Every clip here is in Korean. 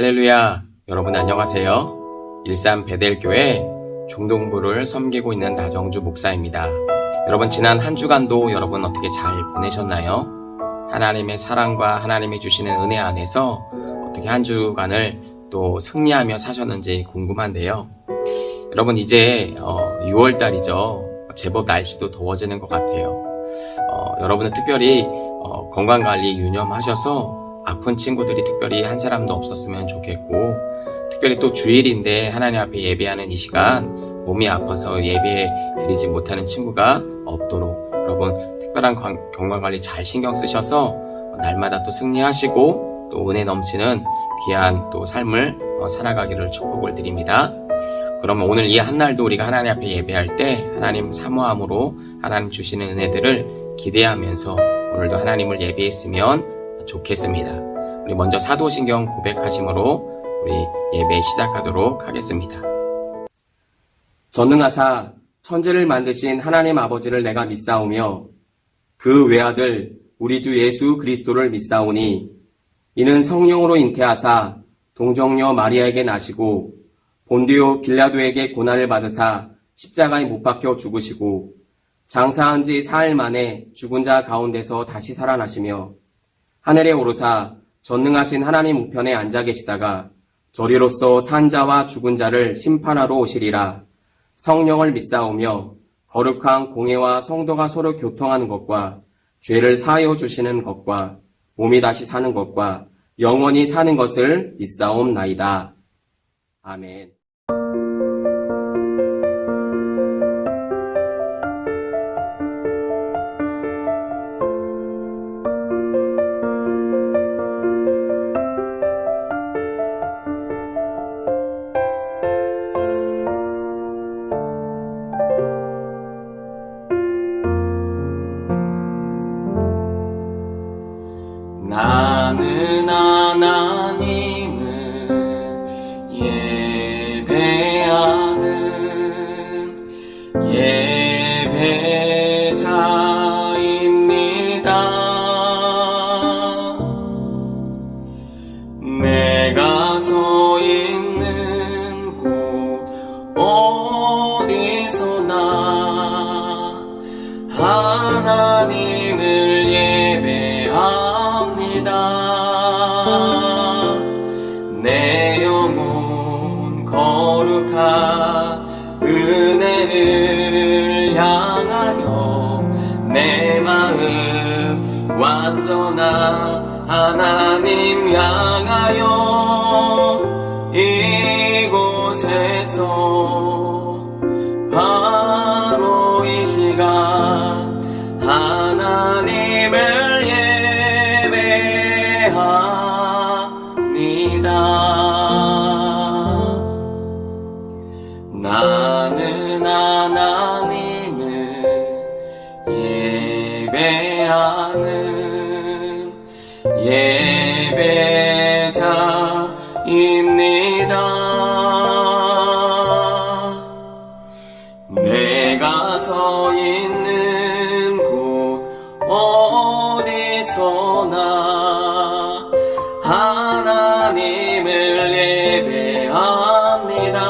할렐루야, 여러분 안녕하세요. 일산 베델교회 중동부를 섬기고 있는 나정주 목사입니다. 여러분 지난 한 주간도 여러분 어떻게 잘 보내셨나요? 하나님의 사랑과 하나님이 주시는 은혜 안에서 어떻게 한 주간을 또 승리하며 사셨는지 궁금한데요. 여러분 이제 6월달이죠. 제법 날씨도 더워지는 것 같아요. 여러분은 특별히 건강관리 유념하셔서 아픈 친구들이 특별히 한 사람도 없었으면 좋겠고, 특별히 또 주일인데 하나님 앞에 예배하는 이 시간 몸이 아파서 예배 드리지 못하는 친구가 없도록 여러분 특별한 건강관리 잘 신경 쓰셔서 날마다 또 승리하시고 또 은혜 넘치는 귀한 또 삶을 살아가기를 축복을 드립니다. 그러면 오늘 이 한날도 우리가 하나님 앞에 예배할 때 하나님 사모함으로 하나님 주시는 은혜들을 기대하면서 오늘도 하나님을 예배했으면 좋겠습니다. 우리 먼저 사도신경 고백하심으로 우리 예배 시작하도록 하겠습니다. 전능하사 천지를 만드신 하나님 아버지를 내가 믿사오며 그 외아들 우리 주 예수 그리스도를 믿사오니 이는 성령으로 잉태하사 동정녀 마리아에게 나시고 본디오 빌라도에게 고난을 받으사 십자가에 못 박혀 죽으시고 장사한 지 사흘 만에 죽은 자 가운데서 다시 살아나시며 하늘에 오르사 전능하신 하나님 우편에 앉아 계시다가 저리로서 산 자와 죽은 자를 심판하러 오시리라. 성령을 믿사오며 거룩한 공회와 성도가 서로 교통하는 것과 죄를 사하여 주시는 것과 몸이 다시 사는 것과 영원히 사는 것을 믿사옵나이다. 아멘. 나는 하나님을 예배하는 예배자입니다. 내가 서 있는 곳 어디서나 하나님을 예배합니다. 내 영혼 거룩한 은혜를 향하여 내 마음 완전한 하나님 향하여 이곳에서 바로 이 시간 하나님을 나는 하나님을 예배하는 예배자입니다. 내가 서 있는 곳 어디서나 하나님을 예배합니다.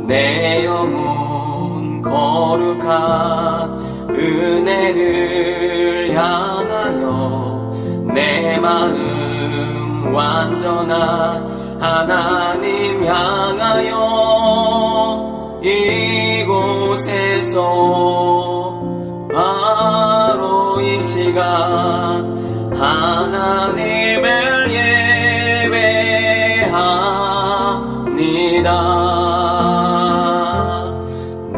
내 영혼 거룩한 은혜를 향하여 내 마음 완전한 하나님 향하여 이곳에서 바로 이 시간 하나님을 예배합니다.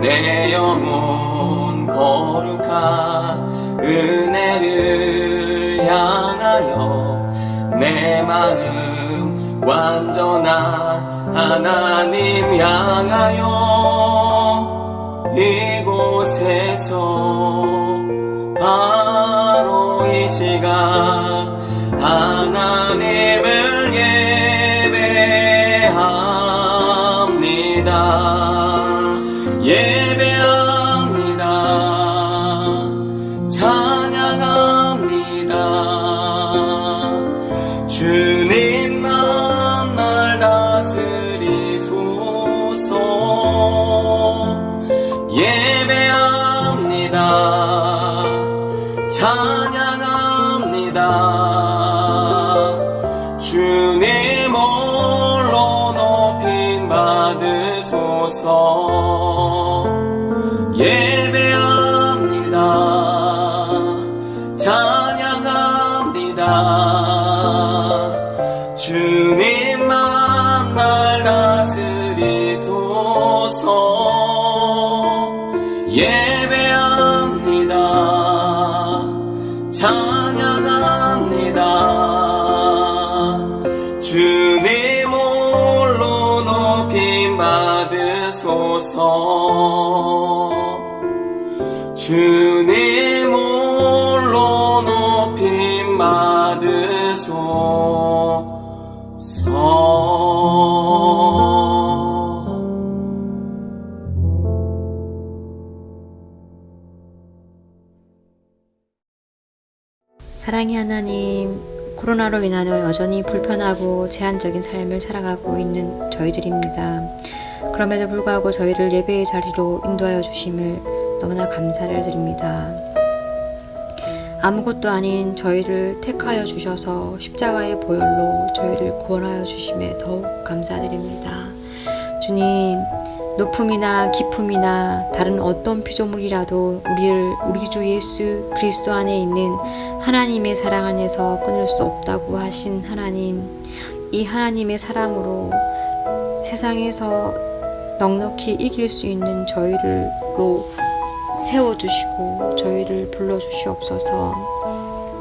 내 영혼 거룩한 은혜를 향하여 내 마음 완전한 하나님 향하여 이곳에서 바로 이 시간 하나님을 예배합니다. 예배합니다. 찬양합니다. 주님 예배합니다. 찬양합니다. 주님 홀로 높임 받으소서. 예배합니다. 찬양합니다. 주님만 날 다스리소서. 예배합니다. 찬양합니다. 주님 홀로 높임 받으소서. 주님 홀로 높임 받으소서. 사랑의 하나님, 코로나로 인하여 여전히 불편하고 제한적인 삶을 살아가고 있는 저희들입니다. 그럼에도 불구하고 저희를 예배의 자리로 인도하여 주심을 너무나 감사를 드립니다. 아무것도 아닌 저희를 택하여 주셔서 십자가의 보혈로 저희를 구원하여 주심에 더욱 감사드립니다. 주님, 높음이나 기품이나 다른 어떤 피조물이라도 우리 주 예수 그리스도 안에 있는 하나님의 사랑 안에서 끊을 수 없다고 하신 하나님, 이 하나님의 사랑으로 세상에서 넉넉히 이길 수 있는 저희를로 세워주시고 저희를 불러주시옵소서.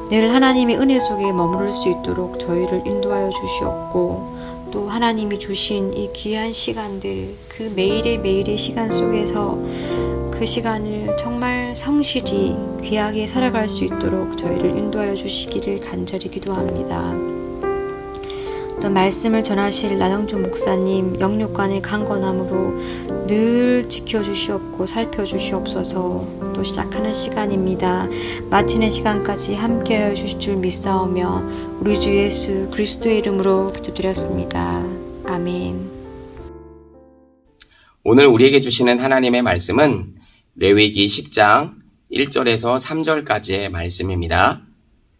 늘 하나님의 은혜 속에 머무를 수 있도록 저희를 인도하여 주시옵고, 또 하나님이 주신 이 귀한 시간들, 그 매일의 시간 속에서 그 시간을 정말 성실히 귀하게 살아갈 수 있도록 저희를 인도하여 주시기를 간절히 기도합니다. 또 말씀을 전하실 나정주 목사님 영육간의 강건함으로 늘 지켜주시옵고 살펴주시옵소서. 또 시작하는 시간입니다. 마치는 시간까지 함께하여 주실 줄 믿사오며 우리 주 예수 그리스도의 이름으로 기도드렸습니다. 아멘. 오늘 우리에게 주시는 하나님의 말씀은 레위기 10장 1절에서 3절까지의 말씀입니다.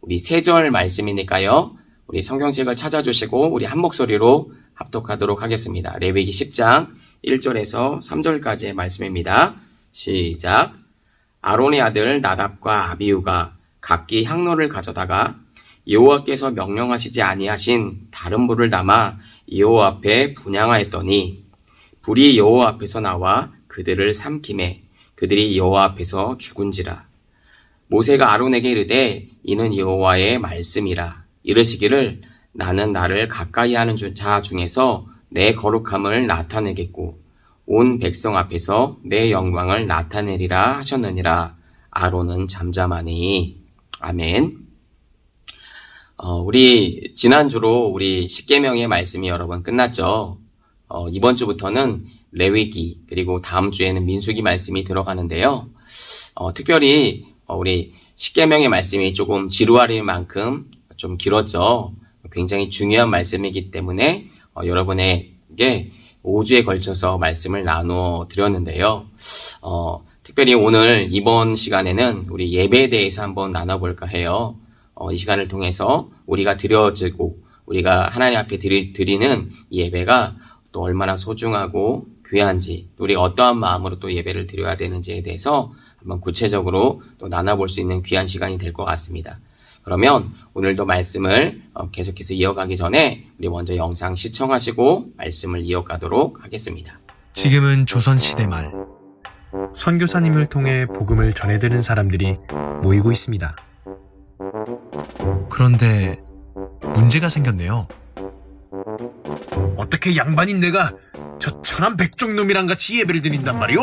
우리 3절 말씀이니까요, 우리 성경책을 찾아주시고 우리 한 목소리로 합독하도록 하겠습니다. 레위기 10장 1절에서 3절까지의 말씀입니다. 시작. 아론의 아들 나답과 아비후가 각기 향로를 가져다가 여호와께서 명령하시지 아니하신 다른 불을 담아 여호와 앞에 분향하였더니 불이 여호와 앞에서 나와 그들을 삼키매 그들이 여호와 앞에서 죽은지라. 모세가 아론에게 이르되 이는 여호와의 말씀이라. 이르시기를 나는 나를 가까이 하는 자 중에서 내 거룩함을 나타내겠고 온 백성 앞에서 내 영광을 나타내리라 하셨느니라. 아론은 잠잠하니. 아멘. 우리 지난주로 우리 십계명의 말씀이 여러분 끝났죠. 이번 주부터는 레위기, 그리고 다음 주에는 민수기 말씀이 들어가는데요. 특별히 우리 십계명의 말씀이 조금 지루할 만큼 좀 길었죠. 굉장히 중요한 말씀이기 때문에 여러분에게 5주에 걸쳐서 말씀을 나누어 드렸는데요. 특별히 오늘 이번 시간에는 우리 예배에 대해서 한번 나눠볼까 해요. 이 시간을 통해서 우리가 드려지고 우리가 하나님 앞에 드리는 이 예배가 또 얼마나 소중하고 귀한지, 우리가 어떠한 마음으로 또 예배를 드려야 되는지에 대해서 한번 구체적으로 또 나눠볼 수 있는 귀한 시간이 될 것 같습니다. 그러면 오늘도 말씀을 계속해서 이어가기 전에 우리 먼저 영상 시청하시고 말씀을 이어가도록 하겠습니다. 지금은 조선시대 말 선교사님을 통해 복음을 전해드는 사람들이 모이고 있습니다. 그런데 문제가 생겼네요. 어떻게 양반인 내가 저 천한 백종놈이랑 같이 예배를 드린단 말이오?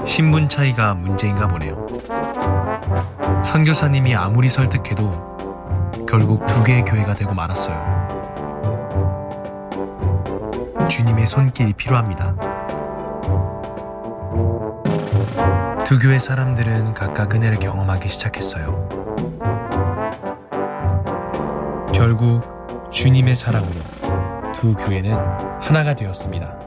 신분 차이가 문제인가 보네요. 선교사님이 아무리 설득해도 결국 두 개의 교회가 되고 말았어요. 주님의 손길이 필요합니다. 두 교회 사람들은 각각 은혜를 경험하기 시작했어요. 결국 주님의 사랑으로 두 교회는 하나가 되었습니다.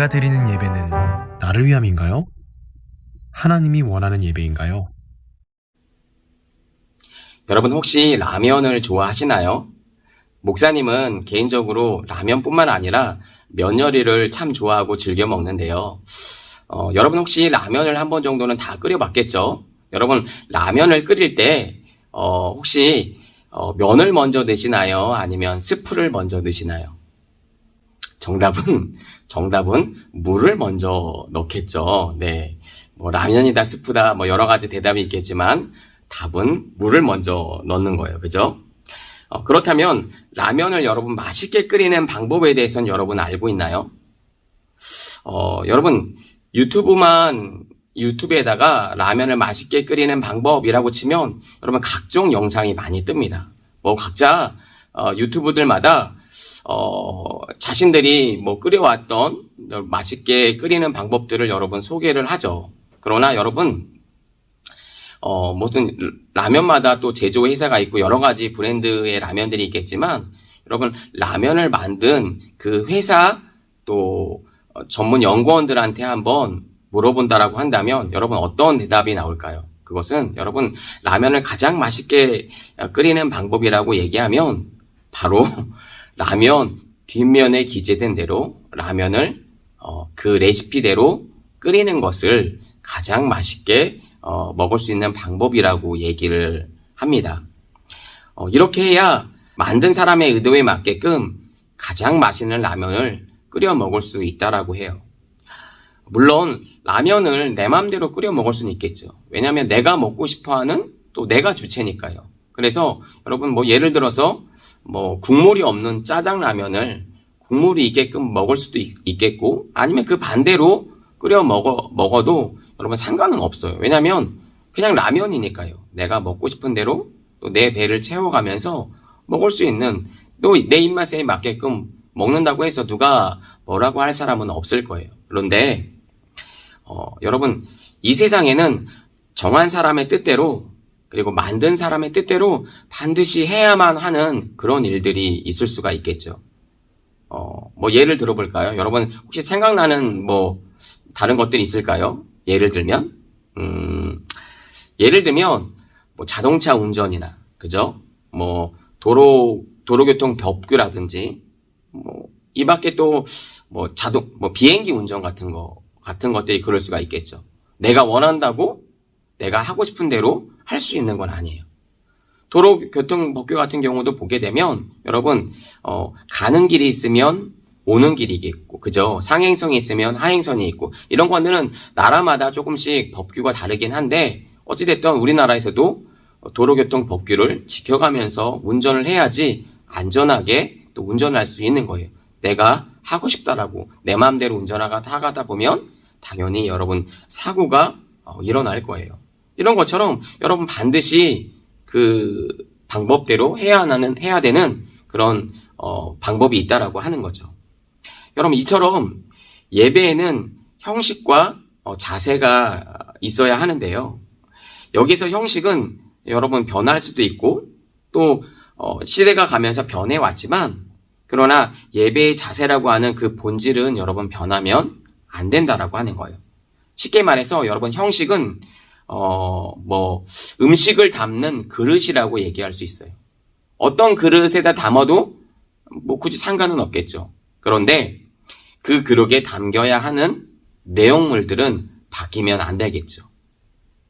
내가 드리는 예배는 나를 위함인가요? 하나님이 원하는 예배인가요? 여러분 혹시 라면을 좋아하시나요? 목사님은 개인적으로 라면뿐만 아니라 면 요리를 참 좋아하고 즐겨 먹는데요. 여러분 혹시 라면을 한 번 정도는 다 끓여봤겠죠? 여러분 라면을 끓일 때 혹시 면을 먼저 넣으시나요? 아니면 스프를 먼저 넣으시나요? 정답은 물을 먼저 넣겠죠. 네. 뭐 라면이다 스프다 뭐 여러 가지 대답이 있겠지만 답은 물을 먼저 넣는 거예요. 그죠? 그렇다면 라면을 여러분 맛있게 끓이는 방법에 대해서는 여러분 알고 있나요? 여러분 유튜브에다가 라면을 맛있게 끓이는 방법이라고 치면 여러분 각종 영상이 많이 뜹니다. 뭐 각자 유튜브들마다 자신들이 뭐 끓여왔던 맛있게 끓이는 방법들을 여러분 소개를 하죠. 그러나 여러분 무슨 라면마다 또 제조 회사가 있고 여러 가지 브랜드의 라면들이 있겠지만 여러분 라면을 만든 그 회사 또 전문 연구원들한테 한번 물어본다라고 한다면 여러분 어떤 대답이 나올까요? 그것은 여러분 라면을 가장 맛있게 끓이는 방법이라고 얘기하면 바로 라면 뒷면에 기재된 대로 라면을 그 레시피대로 끓이는 것을 가장 맛있게 먹을 수 있는 방법이라고 얘기를 합니다. 이렇게 해야 만든 사람의 의도에 맞게끔 가장 맛있는 라면을 끓여 먹을 수 있다라고 해요. 물론 라면을 내 맘대로 끓여 먹을 수는 있겠죠. 왜냐하면 내가 먹고 싶어하는 또 내가 주체니까요. 그래서 여러분 뭐 예를 들어서 뭐 국물이 없는 짜장라면을 국물이 있게끔 먹을 수도 있겠고 아니면 그 반대로 끓여 먹어도 여러분 상관은 없어요. 왜냐하면 그냥 라면이니까요. 내가 먹고 싶은 대로 또 내 배를 채워가면서 먹을 수 있는 또 내 입맛에 맞게끔 먹는다고 해서 누가 뭐라고 할 사람은 없을 거예요. 그런데 여러분 이 세상에는 정한 사람의 뜻대로 그리고 만든 사람의 뜻대로 반드시 해야만 하는 그런 일들이 있을 수가 있겠죠. 뭐 예를 들어볼까요? 여러분 혹시 생각나는 뭐 다른 것들이 있을까요? 예를 들면 뭐 자동차 운전이나 그죠? 뭐 도로교통 법규라든지 뭐 이 밖에 또 뭐 비행기 운전 같은 것들이 그럴 수가 있겠죠. 내가 원한다고 내가 하고 싶은 대로 할 수 있는 건 아니에요. 도로교통법규 같은 경우도 보게 되면 여러분 가는 길이 있으면 오는 길이 있고 그죠? 상행선이 있으면 하행선이 있고 이런 것들은 나라마다 조금씩 법규가 다르긴 한데 어찌됐든 우리나라에서도 도로교통 법규를 지켜가면서 운전을 해야지 안전하게 또 운전을 할 수 있는 거예요. 내가 하고 싶다라고 내 마음대로 운전하다 보면 당연히 여러분 사고가 일어날 거예요. 이런 것처럼 여러분 반드시 그 방법대로 해야 되는 그런 방법이 있다라고 하는 거죠. 여러분 이처럼 예배에는 형식과 자세가 있어야 하는데요. 여기서 형식은 여러분 변할 수도 있고 또 시대가 가면서 변해왔지만 그러나 예배의 자세라고 하는 그 본질은 여러분 변하면 안 된다라고 하는 거예요. 쉽게 말해서 여러분 형식은 뭐 음식을 담는 그릇이라고 얘기할 수 있어요. 어떤 그릇에다 담아도 뭐 굳이 상관은 없겠죠. 그런데 그 그릇에 담겨야 하는 내용물들은 바뀌면 안 되겠죠.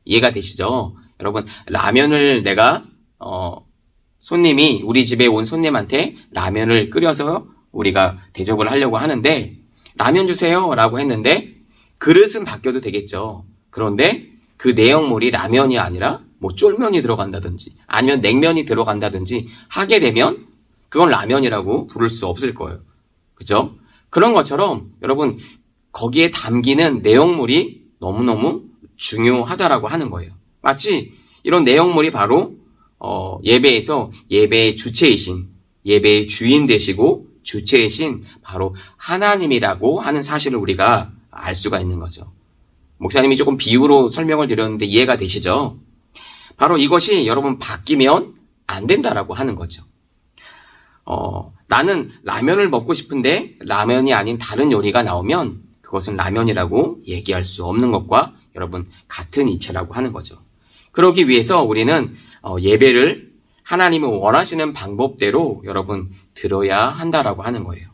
이해가 되시죠? 여러분 라면을 내가 우리 집에 온 손님한테 라면을 끓여서 우리가 대접을 하려고 하는데 라면 주세요 라고 했는데 그릇은 바뀌어도 되겠죠. 그런데 그 내용물이 라면이 아니라 뭐 쫄면이 들어간다든지 아니면 냉면이 들어간다든지 하게 되면 그건 라면이라고 부를 수 없을 거예요. 그죠? 그런 것처럼 여러분 거기에 담기는 내용물이 너무너무 중요하다라고 하는 거예요. 마치 이런 내용물이 바로 예배에서 예배의 주체이신 예배의 주인 되시고 주체이신 바로 하나님이라고 하는 사실을 우리가 알 수가 있는 거죠. 목사님이 조금 비유로 설명을 드렸는데 이해가 되시죠? 바로 이것이 여러분 바뀌면 안 된다라고 하는 거죠. 나는 라면을 먹고 싶은데 라면이 아닌 다른 요리가 나오면 그것은 라면이라고 얘기할 수 없는 것과 여러분 같은 이치라고 하는 거죠. 그러기 위해서 우리는 예배를 하나님이 원하시는 방법대로 여러분 드려야 한다라고 하는 거예요.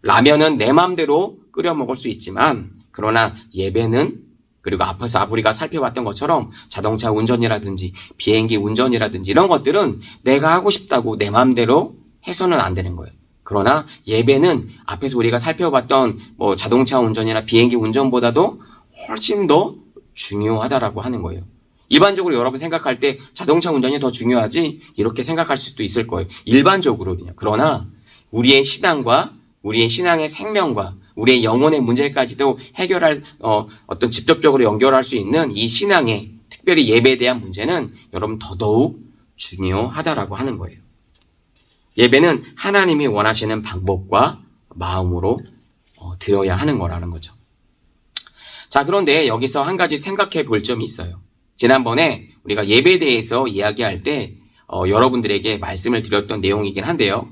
라면은 내 마음대로 끓여 먹을 수 있지만 그러나 예배는 그리고 앞에서 우리가 살펴봤던 것처럼 자동차 운전이라든지 비행기 운전이라든지 이런 것들은 내가 하고 싶다고 내 마음대로 해서는 안 되는 거예요. 그러나 예배는 앞에서 우리가 살펴봤던 자동차 운전이나 비행기 운전보다도 훨씬 더 중요하다라고 하는 거예요. 일반적으로 여러분 생각할 때 자동차 운전이 더 중요하지 이렇게 생각할 수도 있을 거예요. 일반적으로는요. 그러나 우리의 신앙과 우리의 신앙의 생명과 우리의 영혼의 문제까지도 해결할 어떤 직접적으로 연결할 수 있는 이 신앙의 특별히 예배에 대한 문제는 여러분 더더욱 중요하다라고 하는 거예요. 예배는 하나님이 원하시는 방법과 마음으로 드려야 하는 거라는 거죠. 자, 그런데 여기서 한 가지 생각해 볼 점이 있어요. 지난번에 우리가 예배에 대해서 이야기할 때 여러분들에게 말씀을 드렸던 내용이긴 한데요.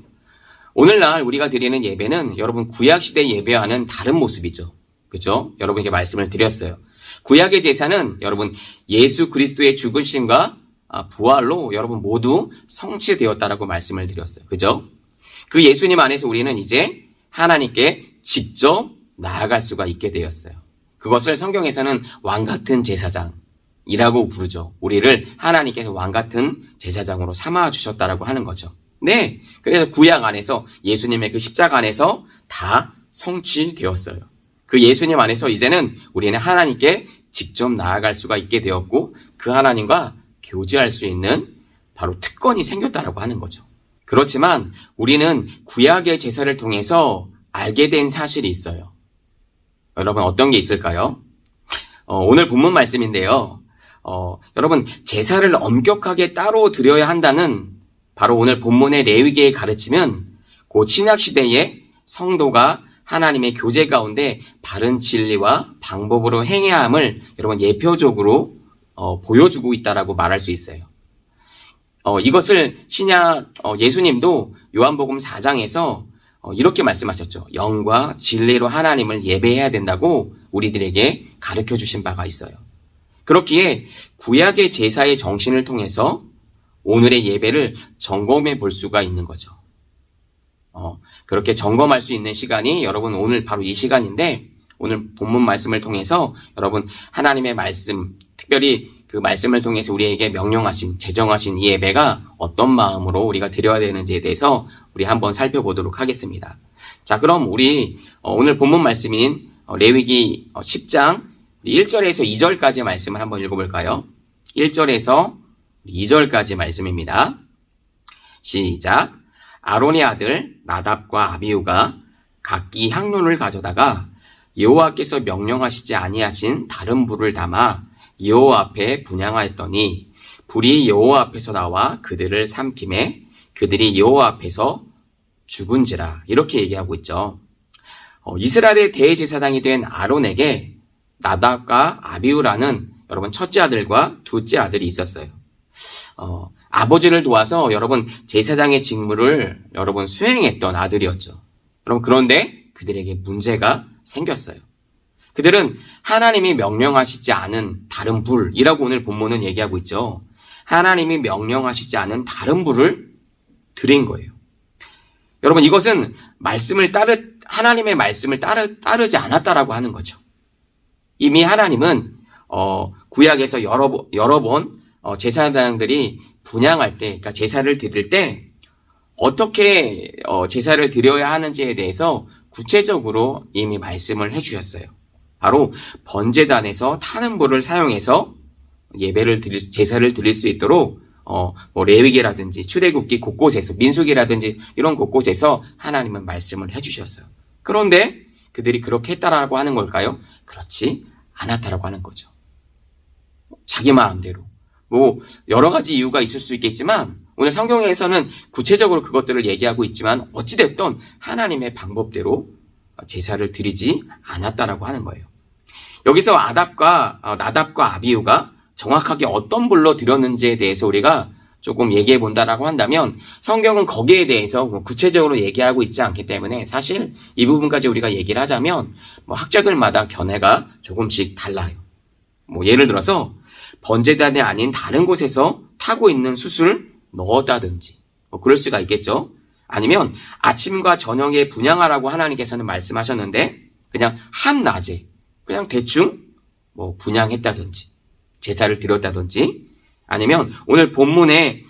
오늘날 우리가 드리는 예배는 여러분 구약시대 예배와는 다른 모습이죠. 그죠? 여러분에게 말씀을 드렸어요. 구약의 제사는 여러분 예수 그리스도의 죽으심과 부활로 여러분 모두 성취되었다라고 말씀을 드렸어요. 그죠? 그 예수님 안에서 우리는 이제 하나님께 직접 나아갈 수가 있게 되었어요. 그것을 성경에서는 왕같은 제사장이라고 부르죠. 우리를 하나님께서 왕같은 제사장으로 삼아 주셨다라고 하는 거죠. 네. 그래서 구약 안에서 예수님의 그 십자가 안에서 다 성취되었어요. 그 예수님 안에서 이제는 우리는 하나님께 직접 나아갈 수가 있게 되었고 그 하나님과 교제할 수 있는 바로 특권이 생겼다라고 하는 거죠. 그렇지만 우리는 구약의 제사를 통해서 알게 된 사실이 있어요. 여러분 어떤 게 있을까요? 오늘 본문 말씀인데요. 여러분 제사를 엄격하게 따로 드려야 한다는 바로 오늘 본문의 레위기에 가르치면 그 신약 시대에 성도가 하나님의 교제 가운데 바른 진리와 방법으로 행해야 함을 여러분 예표적으로 보여주고 있다라고 말할 수 있어요. 이것을 신약 예수님도 요한복음 4장에서 이렇게 말씀하셨죠. 영과 진리로 하나님을 예배해야 된다고 우리들에게 가르쳐 주신 바가 있어요. 그렇기에 구약의 제사의 정신을 통해서 오늘의 예배를 점검해 볼 수가 있는 거죠. 그렇게 점검할 수 있는 시간이 여러분 오늘 바로 이 시간인데 오늘 본문 말씀을 통해서 여러분 하나님의 말씀, 특별히 그 말씀을 통해서 우리에게 명령하신, 제정하신 이 예배가 어떤 마음으로 우리가 드려야 되는지에 대해서 우리 한번 살펴보도록 하겠습니다. 자, 그럼 우리 오늘 본문 말씀인 레위기 10장 1절에서 2절까지 말씀을 한번 읽어볼까요? 1절에서 2절까지 말씀입니다. 시작. 아론의 아들 나답과 아비후가 각기 향로를 가져다가 여호와께서 명령하시지 아니하신 다른 불을 담아 여호와 앞에 분향하였더니 불이 여호와 앞에서 나와 그들을 삼키매 그들이 여호와 앞에서 죽은지라. 이렇게 얘기하고 있죠. 이스라엘의 대제사장이 된 아론에게 나답과 아비후라는 여러분 첫째 아들과 둘째 아들이 있었어요. 아버지를 도와서 여러분 제사장의 직무를 여러분 수행했던 아들이었죠. 여러분 그런데 그들에게 문제가 생겼어요. 그들은 하나님이 명령하시지 않은 다른 불이라고 오늘 본문은 얘기하고 있죠. 하나님이 명령하시지 않은 다른 불을 드린 거예요. 여러분 이것은 하나님의 말씀을 따르지 않았다라고 하는 거죠. 이미 하나님은 구약에서 여러 번 제사장들이 분향할 때, 그러니까 제사를 드릴 때 어떻게 제사를 드려야 하는지에 대해서 구체적으로 이미 말씀을 해주셨어요. 바로 번제단에서 타는 불을 사용해서 제사를 드릴 수 있도록 레위기라든지 출애굽기 곳곳에서 민수기라든지 이런 곳곳에서 하나님은 말씀을 해주셨어요. 그런데 그들이 그렇게 했다라고 하는 걸까요? 그렇지 않았다라고 하는 거죠. 자기 마음대로. 여러 가지 이유가 있을 수 있겠지만 오늘 성경에서는 구체적으로 그것들을 얘기하고 있지만 어찌됐든 하나님의 방법대로 제사를 드리지 않았다라고 하는 거예요. 여기서 나답과 아비후가 정확하게 어떤 불로 드렸는지에 대해서 우리가 조금 얘기해 본다라고 한다면 성경은 거기에 대해서 구체적으로 얘기하고 있지 않기 때문에 사실 이 부분까지 우리가 얘기를 하자면 뭐 학자들마다 견해가 조금씩 달라요. 뭐 예를 들어서 번제단이 아닌 다른 곳에서 타고 있는 숯을 넣었다든지 뭐 그럴 수가 있겠죠. 아니면 아침과 저녁에 분향하라고 하나님께서는 말씀하셨는데 그냥 한낮에 그냥 대충 뭐 분향했다든지 제사를 드렸다든지 아니면 오늘 본문에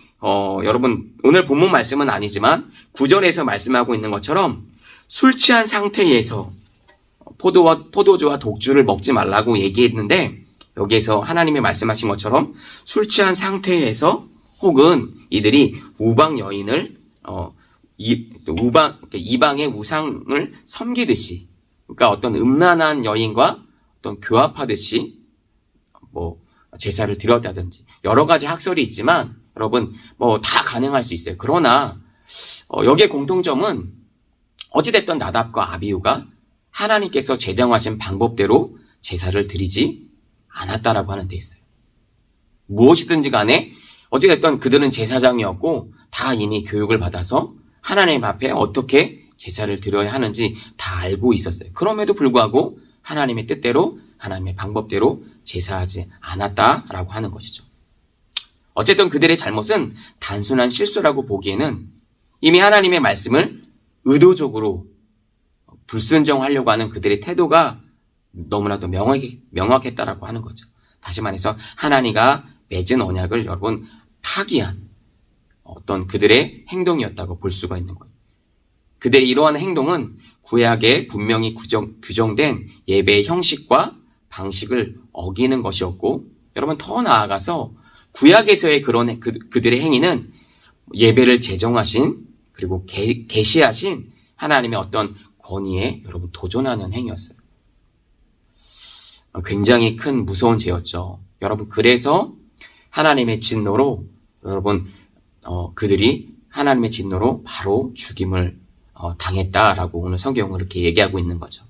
여러분 오늘 본문 말씀은 아니지만 9절에서 말씀하고 있는 것처럼 술 취한 상태에서 포도주와 독주를 먹지 말라고 얘기했는데 여기에서 하나님이 말씀하신 것처럼 술 취한 상태에서 혹은 이들이 우방 여인을 이방의 우상을 섬기듯이 그러니까 어떤 음란한 여인과 어떤 교합하듯이 뭐 제사를 드렸다든지 여러 가지 학설이 있지만 여러분 뭐 다 가능할 수 있어요. 그러나 여기에 공통점은 어찌됐든 나답과 아비후가 하나님께서 제정하신 방법대로 제사를 드리지 않았다라고 하는 데 있어요. 무엇이든지 간에 어찌됐든 그들은 제사장이었고 다 이미 교육을 받아서 하나님 앞에 어떻게 제사를 드려야 하는지 다 알고 있었어요. 그럼에도 불구하고 하나님의 뜻대로 하나님의 방법대로 제사하지 않았다라고 하는 것이죠. 어쨌든 그들의 잘못은 단순한 실수라고 보기에는 이미 하나님의 말씀을 의도적으로 불순종하려고 하는 그들의 태도가 너무나도 명확했다라고 하는 거죠. 다시 말해서 하나님과 맺은 언약을 여러분 파기한 어떤 그들의 행동이었다고 볼 수가 있는 거예요. 그들의 이러한 행동은 구약에 분명히 규정된 예배의 형식과 방식을 어기는 것이었고 여러분 더 나아가서 구약에서의 그런 그들의 행위는 예배를 제정하신 그리고 계시하신 하나님의 어떤 권위에 여러분 도전하는 행위였어요. 굉장히 큰 무서운 죄였죠. 여러분 그래서 하나님의 진노로 여러분 그들이 하나님의 진노로 바로 죽임을 당했다라고 오늘 성경은 그렇게 얘기하고 있는 거죠.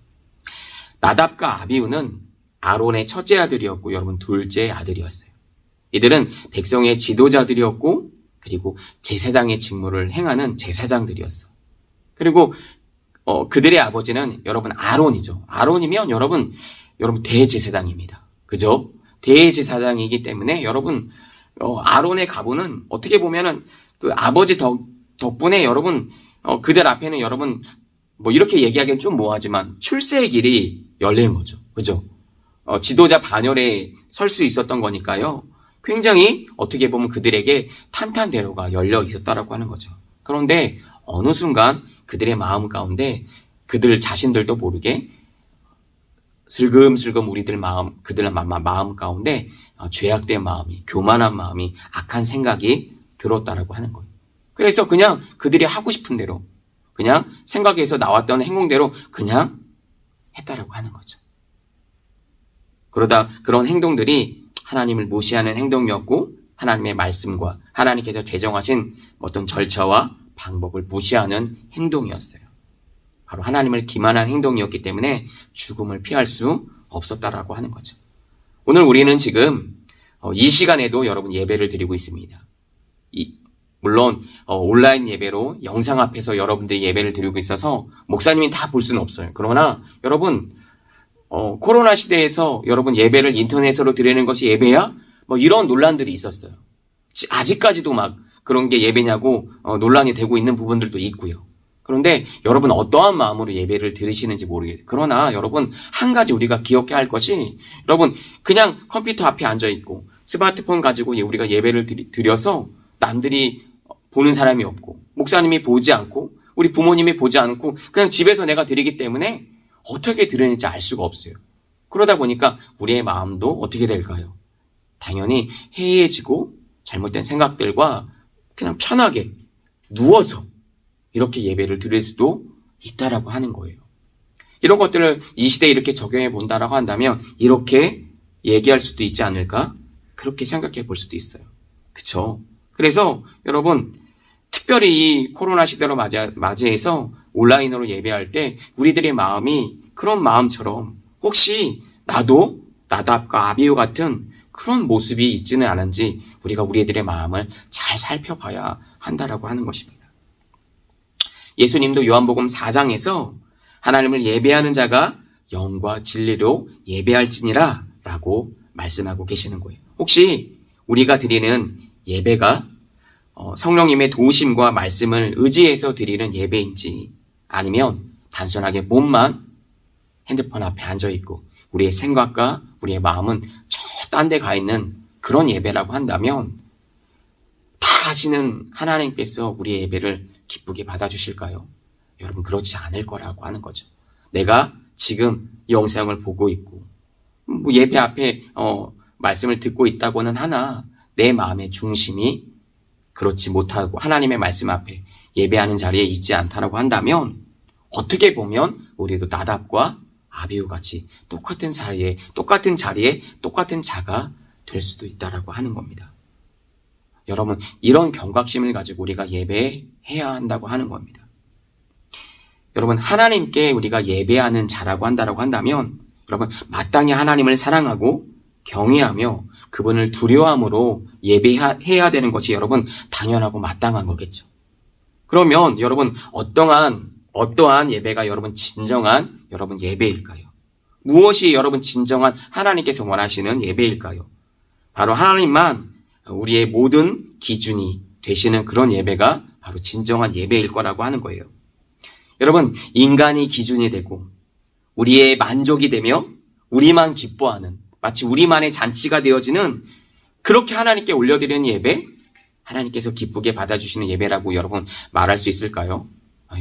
나답과 아비후는 아론의 첫째 아들이었고 여러분 둘째 아들이었어요. 이들은 백성의 지도자들이었고 그리고 제사장의 직무를 행하는 제사장들이었어. 그리고 그들의 아버지는 여러분 아론이죠. 아론이면 여러분 대제사장입니다. 그죠? 대제사장이기 때문에 여러분 아론의 가부는 어떻게 보면은 그 아버지 덕분에 여러분 그들 앞에는 여러분 뭐 이렇게 얘기하기는 좀 뭐하지만 출세의 길이 열린 거죠. 그죠? 지도자 반열에 설 수 있었던 거니까요. 굉장히 어떻게 보면 그들에게 탄탄대로가 열려 있었다라고 하는 거죠. 그런데 어느 순간 그들의 마음 가운데 그들 자신들도 모르게 슬금슬금 그들 마음 가운데 죄악된 마음이, 교만한 마음이, 악한 생각이 들었다라고 하는 거예요. 그래서 그냥 그들이 하고 싶은 대로, 그냥 생각에서 나왔던 행동대로 그냥 했다라고 하는 거죠. 그러다 그런 행동들이 하나님을 무시하는 행동이었고 하나님의 말씀과 하나님께서 제정하신 어떤 절차와 방법을 무시하는 행동이었어요. 바로 하나님을 기만한 행동이었기 때문에 죽음을 피할 수 없었다라고 하는 거죠. 오늘 우리는 지금 이 시간에도 여러분 예배를 드리고 있습니다. 물론 온라인 예배로 영상 앞에서 여러분들이 예배를 드리고 있어서 목사님이 다 볼 수는 없어요. 그러나 여러분 코로나 시대에서 여러분 예배를 인터넷으로 드리는 것이 예배야? 뭐 이런 논란들이 있었어요. 아직까지도 막 그런 게 예배냐고 논란이 되고 있는 부분들도 있고요. 그런데 여러분 어떠한 마음으로 예배를 드리시는지 모르겠어요. 그러나 여러분 한 가지 우리가 기억해야 할 것이 여러분 그냥 컴퓨터 앞에 앉아 있고 스마트폰 가지고 우리가 예배를 드려서 남들이 보는 사람이 없고 목사님이 보지 않고 우리 부모님이 보지 않고 그냥 집에서 내가 드리기 때문에 어떻게 드리는지 알 수가 없어요. 그러다 보니까 우리의 마음도 어떻게 될까요? 당연히 해이해지고 잘못된 생각들과 그냥 편하게 누워서 이렇게 예배를 드릴 수도 있다라고 하는 거예요. 이런 것들을 이 시대에 이렇게 적용해 본다라고 한다면 이렇게 얘기할 수도 있지 않을까? 그렇게 생각해 볼 수도 있어요. 그쵸? 그래서 여러분 특별히 이 코로나 시대로 맞이해서 온라인으로 예배할 때 우리들의 마음이 그런 마음처럼 혹시 나도 나답과 아비후 같은 그런 모습이 있지는 않은지 우리가 우리들의 마음을 잘 살펴봐야 한다라고 하는 것입니다. 예수님도 요한복음 4장에서 하나님을 예배하는 자가 영과 진리로 예배할지니라 라고 말씀하고 계시는 거예요. 혹시 우리가 드리는 예배가 성령님의 도우심과 말씀을 의지해서 드리는 예배인지, 아니면 단순하게 몸만 핸드폰 앞에 앉아있고 우리의 생각과 우리의 마음은 저 딴 데 가 있는 그런 예배라고 한다면, 다 아시는 하나님께서 우리의 예배를 기쁘게 받아주실까요? 여러분, 그렇지 않을 거라고 하는 거죠. 내가 지금 이 영상을 보고 있고 예배 앞에 말씀을 듣고 있다고는 하나 내 마음의 중심이 그렇지 못하고 하나님의 말씀 앞에 예배하는 자리에 있지 않다라고 한다면, 어떻게 보면 우리도 나답과 아비후 같이 똑같은 자리에 똑같은 자가 될 수도 있다라고 하는 겁니다. 여러분, 이런 경각심을 가지고 우리가 예배해야 한다고 하는 겁니다. 여러분, 하나님께 우리가 예배하는 자라고 한다라고 한다면, 여러분, 마땅히 하나님을 사랑하고 경외하며 그분을 두려워함으로 예배해야 되는 것이 여러분 당연하고 마땅한 거겠죠. 그러면 여러분, 어떠한 예배가 여러분 진정한 여러분 예배일까요? 무엇이 여러분 진정한 하나님께서 원하시는 예배일까요? 바로 하나님만 우리의 모든 기준이 되시는 그런 예배가 바로 진정한 예배일 거라고 하는 거예요. 여러분, 인간이 기준이 되고 우리의 만족이 되며 우리만 기뻐하는, 마치 우리만의 잔치가 되어지는 그렇게 하나님께 올려드리는 예배, 하나님께서 기쁘게 받아주시는 예배라고 여러분 말할 수 있을까요?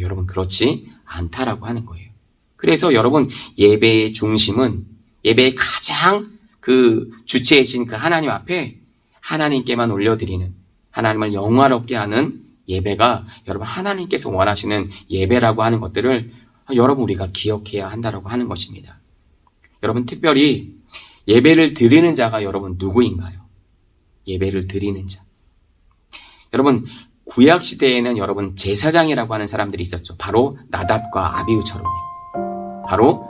여러분, 그렇지 않다라고 하는 거예요. 그래서 여러분, 예배의 중심은, 예배의 가장 그 주체이신 그 하나님 앞에 하나님께만 올려드리는, 하나님을 영화롭게 하는 예배가 여러분 하나님께서 원하시는 예배라고 하는 것들을 여러분 우리가 기억해야 한다라고 하는 것입니다. 여러분, 특별히 예배를 드리는 자가 여러분 누구인가요? 예배를 드리는 자. 여러분, 구약 시대에는 여러분 제사장이라고 하는 사람들이 있었죠. 바로 나답과 아비후처럼요. 바로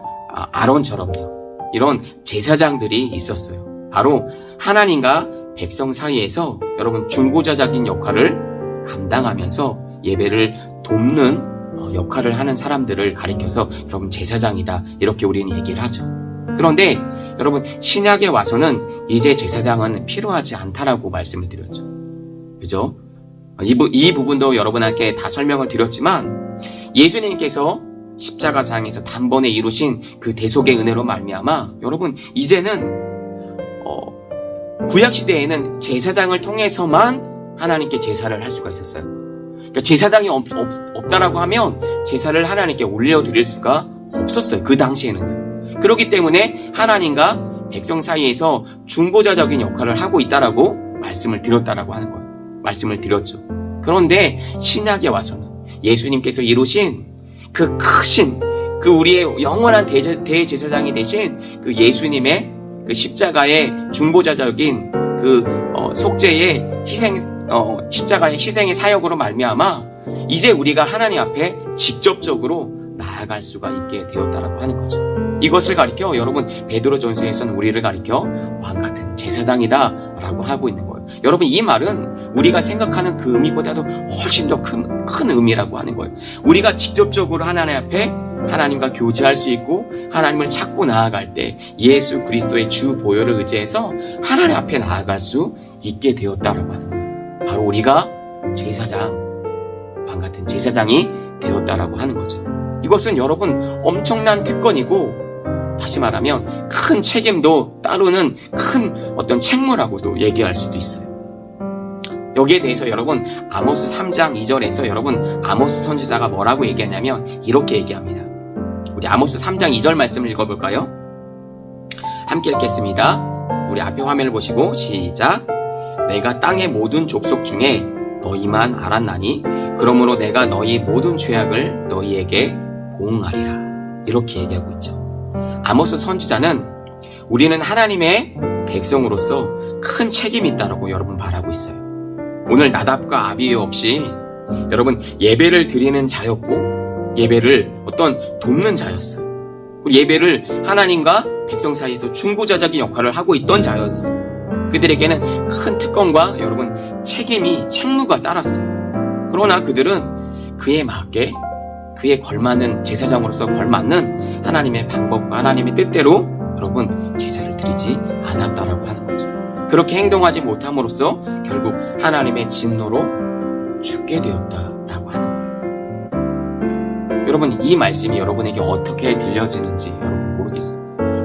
아론처럼요. 이런 제사장들이 있었어요. 바로 하나님과 백성 사이에서 여러분 중보자적인 역할을 감당하면서 예배를 돕는 역할을 하는 사람들을 가리켜서 여러분 제사장이다, 이렇게 우리는 얘기를 하죠. 그런데 여러분, 신약에 와서는 이제 제사장은 필요하지 않다라고 말씀을 드렸죠. 그죠? 이 부분도 여러분에게 다 설명을 드렸지만, 예수님께서 십자가상에서 단번에 이루신 그 대속의 은혜로 말미암아 여러분 이제는 구약시대에는 제사장을 통해서만 하나님께 제사를 할 수가 있었어요. 그러니까 제사장이 없다라고 하면 제사를 하나님께 올려드릴 수가 없었어요. 그 당시에는요. 그렇기 때문에 하나님과 백성 사이에서 중보자적인 역할을 하고 있다라고 말씀을 드렸다라고 하는 거예요. 말씀을 드렸죠. 그런데 신약에 와서는 예수님께서 이루신 그 크신 그 우리의 영원한 대제사장이 되신 그 예수님의 그 십자가의 중보자적인 그 속죄의 희생, 십자가의 희생의 사역으로 말미암아 이제 우리가 하나님 앞에 직접적으로 나아갈 수가 있게 되었다라고 하는 거죠. 이것을 가리켜 여러분 베드로전서에서는 우리를 가리켜 왕같은 제사장이다라고 하고 있는 거예요. 여러분, 이 말은 우리가 생각하는 그 의미보다도 훨씬 더 큰 의미라고 하는 거예요. 우리가 직접적으로 하나님 앞에 하나님과 교제할 수 있고 하나님을 찾고 나아갈 때 예수 그리스도의 주 보혈을 의지해서 하나님 앞에 나아갈 수 있게 되었다라고 하는 거예요. 바로 우리가 제사장, 왕같은 제사장이 되었다라고 하는 거죠. 이것은 여러분 엄청난 특권이고, 다시 말하면 큰 책임도 따르는 큰 어떤 책무라고도 얘기할 수도 있어요. 여기에 대해서 여러분 아모스 3장 2절에서 여러분 아모스 선지자가 뭐라고 얘기하냐면 이렇게 얘기합니다. 우리 아모스 3장 2절 말씀을 읽어볼까요? 함께 읽겠습니다. 우리 앞에 화면을 보시고 시작. 내가 땅의 모든 족속 중에 너희만 알았나니 그러므로 내가 너희 모든 죄악을 너희에게 보응하리라. 이렇게 얘기하고 있죠. 아모스 선지자는 우리는 하나님의 백성으로서 큰 책임이 있다고 여러분 말하고 있어요. 오늘 나답과 아비후 없이 여러분 예배를 드리는 자였고 예배를 어떤 돕는 자였어요. 예배를 하나님과 백성 사이에서 중보자적인 역할을 하고 있던 자였어요. 그들에게는 큰 특권과 여러분 책무가 따랐어요. 그러나 그들은 그에 맞게 그에 걸맞는 제사장으로서 걸맞는 하나님의 방법과 하나님의 뜻대로 여러분 제사를 드리지 않았다라고 하는 거죠. 그렇게 행동하지 못함으로써 결국 하나님의 진노로 죽게 되었다라고 하는 거예요. 여러분 이 말씀이 여러분에게 어떻게 들려지는지 여러분 모르겠어요.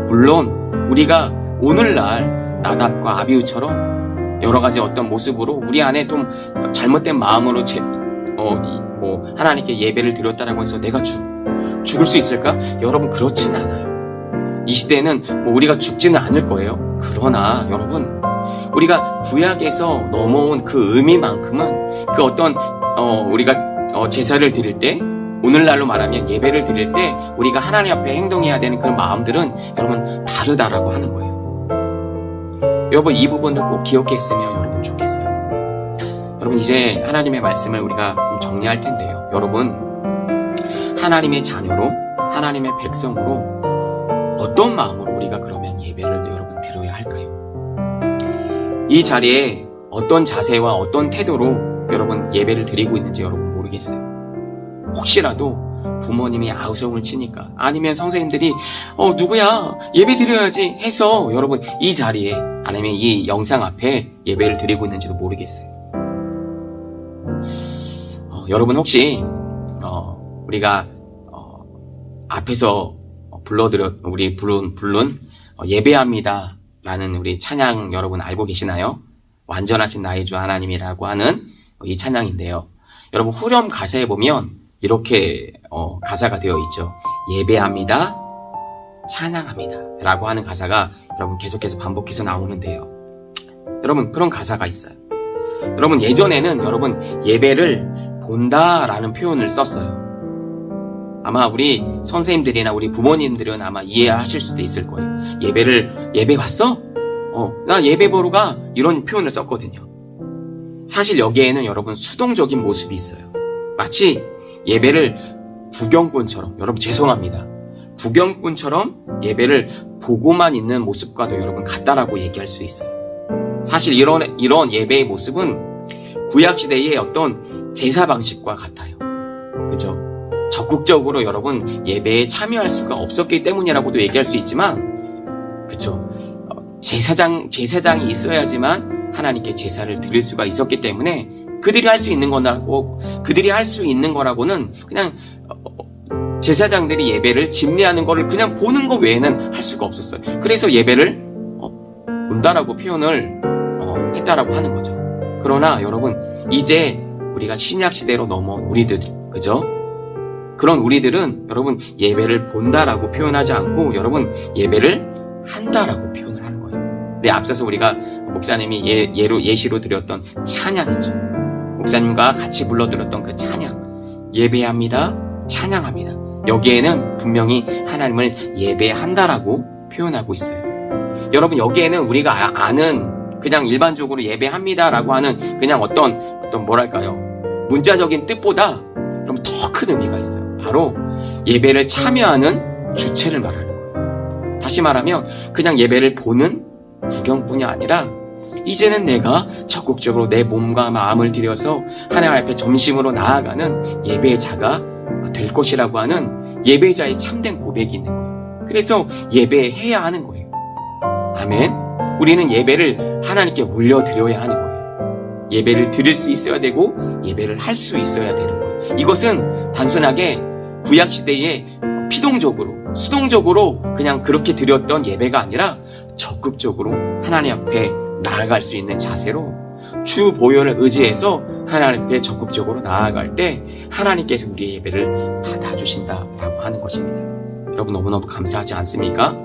물론 우리가 오늘날 나답과 아비후처럼 여러 가지 어떤 모습으로 우리 안에 좀 잘못된 마음으로 하나님께 예배를 드렸다라고 해서 내가 죽을 수 있을까? 여러분 그렇진 않아요. 이 시대에는 우리가 죽지는 않을 거예요. 그러나 여러분 우리가 구약에서 넘어온 그 의미만큼은 그 어떤 우리가 제사를 드릴 때 오늘날로 말하면 예배를 드릴 때 우리가 하나님 앞에 행동해야 되는 그런 마음들은 여러분 다르다라고 하는 거예요. 여러분 이 부분을 꼭 기억했으면 여러분 좋겠어요. 여러분 이제 하나님의 말씀을 우리가 좀 정리할 텐데요. 여러분 하나님의 자녀로 하나님의 백성으로 어떤 마음으로 우리가 그러면 예배를 여러분 드려야 할까요? 이 자리에 어떤 자세와 어떤 태도로 여러분 예배를 드리고 있는지 여러분 모르겠어요. 혹시라도 부모님이 아우성을 치니까 아니면 선생님들이 누구야 예배 드려야지 해서 여러분 이 자리에 아니면 이 영상 앞에 예배를 드리고 있는지도 모르겠어요. 여러분 혹시 우리가 앞에서 우리 부른 예배합니다 라는 우리 찬양 여러분 알고 계시나요? 완전하신 나의 주 하나님이라고 하는 이 찬양인데요. 여러분 후렴 가사에 보면 이렇게 가사가 되어 있죠. 예배합니다, 찬양합니다 라고 하는 가사가 여러분 계속해서 반복해서 나오는데요. 여러분 그런 가사가 있어요. 여러분 예전에는 여러분 예배를 본다라는 표현을 썼어요. 아마 우리 선생님들이나 우리 부모님들은 아마 이해하실 수도 있을 거예요. 예배 봤어? 나 예배 보러 가 이런 표현을 썼거든요. 사실 여기에는 여러분 수동적인 모습이 있어요. 마치 예배를 구경꾼처럼, 여러분 죄송합니다, 구경꾼처럼 예배를 보고만 있는 모습과도 여러분 같다라고 얘기할 수 있어요. 사실 이런 예배의 모습은 구약시대의 어떤 제사 방식과 같아요. 그죠? 적극적으로 여러분 예배에 참여할 수가 없었기 때문이라고도 얘기할 수 있지만, 그쵸? 제사장이 있어야지만 하나님께 제사를 드릴 수가 있었기 때문에 그들이 할 수 있는 거라고는 그냥 제사장들이 예배를 집례하는 거를 그냥 보는 거 외에는 할 수가 없었어요. 그래서 예배를 본다라고 표현을 했다라고 하는 거죠. 그러나 여러분 이제 우리가 신약 시대로 넘어온 우리들, 그죠? 그런 우리들은 여러분 예배를 본다라고 표현하지 않고 여러분 예배를 한다라고 표현을 하는 거예요. 근데 앞서서 우리가 목사님이 예시로 드렸던 찬양 있죠. 목사님과 같이 불러드렸던 그 찬양, 예배합니다, 찬양합니다. 여기에는 분명히 하나님을 예배한다라고 표현하고 있어요. 여러분 여기에는 우리가 아는 그냥 일반적으로 예배합니다라고 하는 그냥 어떤 뭐랄까요, 문자적인 뜻보다 여러분 더 큰 의미가 있어요. 바로 예배를 참여하는 주체를 말하는 거예요. 다시 말하면 그냥 예배를 보는 구경뿐이 아니라 이제는 내가 적극적으로 내 몸과 마음을 들여서 하나님 앞에 점심으로 나아가는 예배자가 될 것이라고 하는 예배자의 참된 고백이 있는 거예요. 그래서 예배해야 하는 거예요. 아멘. 우리는 예배를 하나님께 올려드려야 하는 거예요. 예배를 드릴 수 있어야 되고 예배를 할 수 있어야 되는 거예요. 이것은 단순하게 구약시대에 피동적으로 수동적으로 그냥 그렇게 드렸던 예배가 아니라 적극적으로 하나님 앞에 나아갈 수 있는 자세로 주 보혈을 의지해서 하나님 앞에 적극적으로 나아갈 때 하나님께서 우리의 예배를 받아주신다라고 하는 것입니다. 여러분 너무너무 감사하지 않습니까?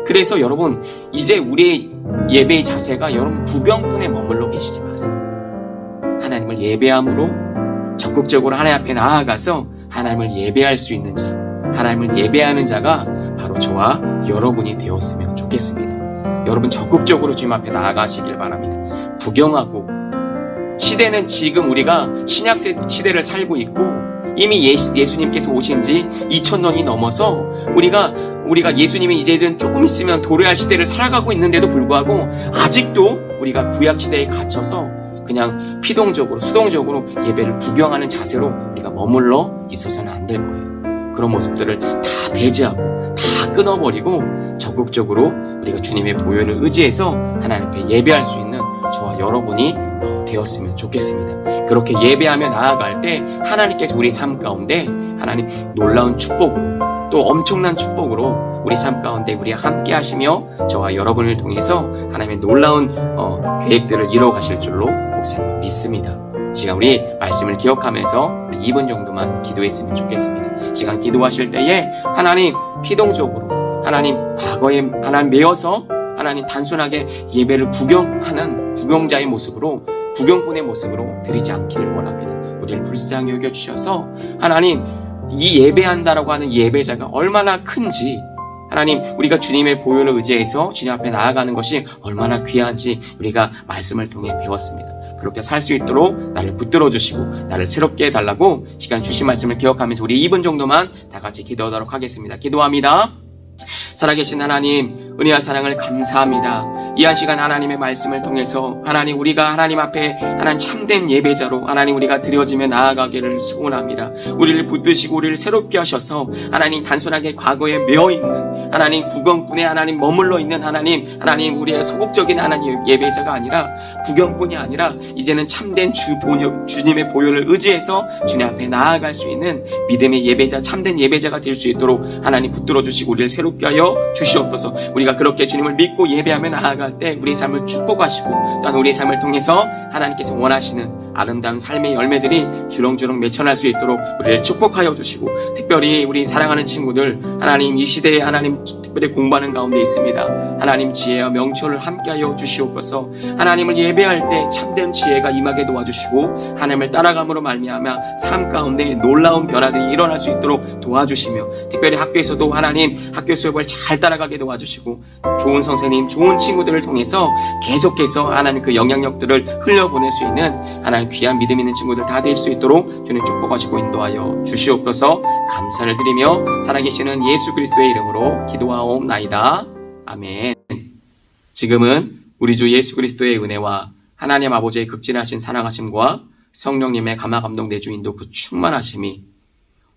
그래서 여러분 이제 우리의 예배의 자세가 여러분 구경꾼에 머물러 계시지 마세요. 하나님을 예배함으로 적극적으로 하나님 앞에 나아가서 하나님을 예배할 수 있는 자, 하나님을 예배하는 자가 바로 저와 여러분이 되었으면 좋겠습니다. 여러분 적극적으로 주님 앞에 나아가시길 바랍니다. 구경하고, 시대는 지금 우리가 신약 시대를 살고 있고 이미 예수님께서 오신 지 2000년이 넘어서 우리가 예수님이 이제는 조금 있으면 도래할 시대를 살아가고 있는데도 불구하고 아직도 우리가 구약시대에 갇혀서 그냥 피동적으로 수동적으로 예배를 구경하는 자세로 우리가 머물러 있어서는 안 될 거예요. 그런 모습들을 다 배제하고 다 끊어버리고 적극적으로 우리가 주님의 보혈을 의지해서 하나님 앞에 예배할 수 있는 저와 여러분이 되었으면 좋겠습니다. 그렇게 예배하며 나아갈 때 하나님께서 우리 삶 가운데 하나님 놀라운 축복으로 또 엄청난 축복으로 우리 삶 가운데 우리와 함께 하시며 저와 여러분을 통해서 하나님의 놀라운 계획들을 이루어 가실 줄로 목사님 믿습니다. 시간 우리 말씀을 기억하면서 우리 2분 정도만 기도했으면 좋겠습니다. 시간 기도하실 때에 하나님 피동적으로 하나님 과거에 하나님 메어서 하나님 단순하게 예배를 구경하는 구경자의 모습으로 구경꾼의 모습으로 드리지 않기를 원합니다. 우리를 불쌍히 여겨주셔서 하나님 이 예배한다라고 하는 예배자가 얼마나 큰지 하나님 우리가 주님의 보혈을 의지해서 주님 앞에 나아가는 것이 얼마나 귀한지 우리가 말씀을 통해 배웠습니다. 그렇게 살 수 있도록 나를 붙들어 주시고 나를 새롭게 해달라고 시간 주신 말씀을 기억하면서 우리 2분 정도만 다 같이 기도하도록 하겠습니다. 기도합니다. 살아계신 하나님 은혜와 사랑을 감사합니다. 이 한 시간 하나님의 말씀을 통해서 하나님 우리가 하나님 앞에 하나님 참된 예배자로 하나님 우리가 드려지며 나아가기를 소원합니다. 우리를 붙드시고 우리를 새롭게 하셔서 하나님 단순하게 과거에 매어있는 하나님 구경꾼에 하나님 머물러 있는 하나님 우리의 소극적인 하나님 예배자가 아니라 구경꾼이 아니라 이제는 참된 주님의 보혈을 의지해서 주님 앞에 나아갈 수 있는 믿음의 예배자 참된 예배자가 될 수 있도록 하나님 붙들어 주시고 우리를 새롭게 하여 주시옵소서. 우리가 그렇게 주님을 믿고 예배하며 나아갈 때 우리의 삶을 축복하시고 또한 우리의 삶을 통해서 하나님께서 원하시는 아름다운 삶의 열매들이 주렁주렁 맺혀날 수 있도록 우리를 축복하여 주시고 특별히 우리 사랑하는 친구들 하나님 이 시대에 하나님 특별히 공부하는 가운데 있습니다. 하나님 지혜와 명철을 함께하여 주시옵소서. 하나님을 예배할 때 참된 지혜가 임하게 도와주시고 하나님을 따라감으로 말미암아 삶 가운데 놀라운 변화들이 일어날 수 있도록 도와주시며 특별히 학교에서도 하나님 학교 수업을 잘 따라가게 도와주시고 좋은 선생님 좋은 친구들을 통해서 계속해서 하나님 그 영향력들을 흘려보낼 수 있는 하나님 귀한 믿음 있는 친구들 다 될 수 있도록 주님 축복하시고 인도하여 주시옵소서. 감사를 드리며 살아계시는 예수 그리스도의 이름으로 기도하옵나이다. 아멘. 지금은 우리 주 예수 그리스도의 은혜와 하나님 아버지의 극진하신 사랑하심과 성령님의 감화 감동 내주 인도 그 충만하심이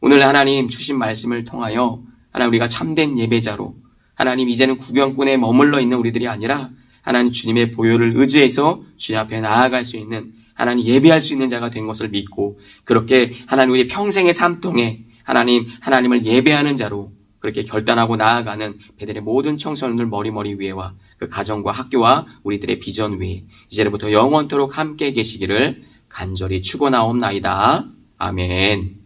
오늘 하나님 주신 말씀을 통하여 하나님 우리가 참된 예배자로 하나님 이제는 구경꾼에 머물러 있는 우리들이 아니라 하나님 주님의 보혈을 의지해서 주님 앞에 나아갈 수 있는 하나님 예배할 수 있는 자가 된 것을 믿고 그렇게 하나님 우리 평생의 삶 통에 하나님을 예배하는 자로 그렇게 결단하고 나아가는 베델의 모든 청소년들 머리 위에와 그 가정과 학교와 우리들의 비전 위에 이제부터 영원토록 함께 계시기를 간절히 축원하옵나이다. 아멘.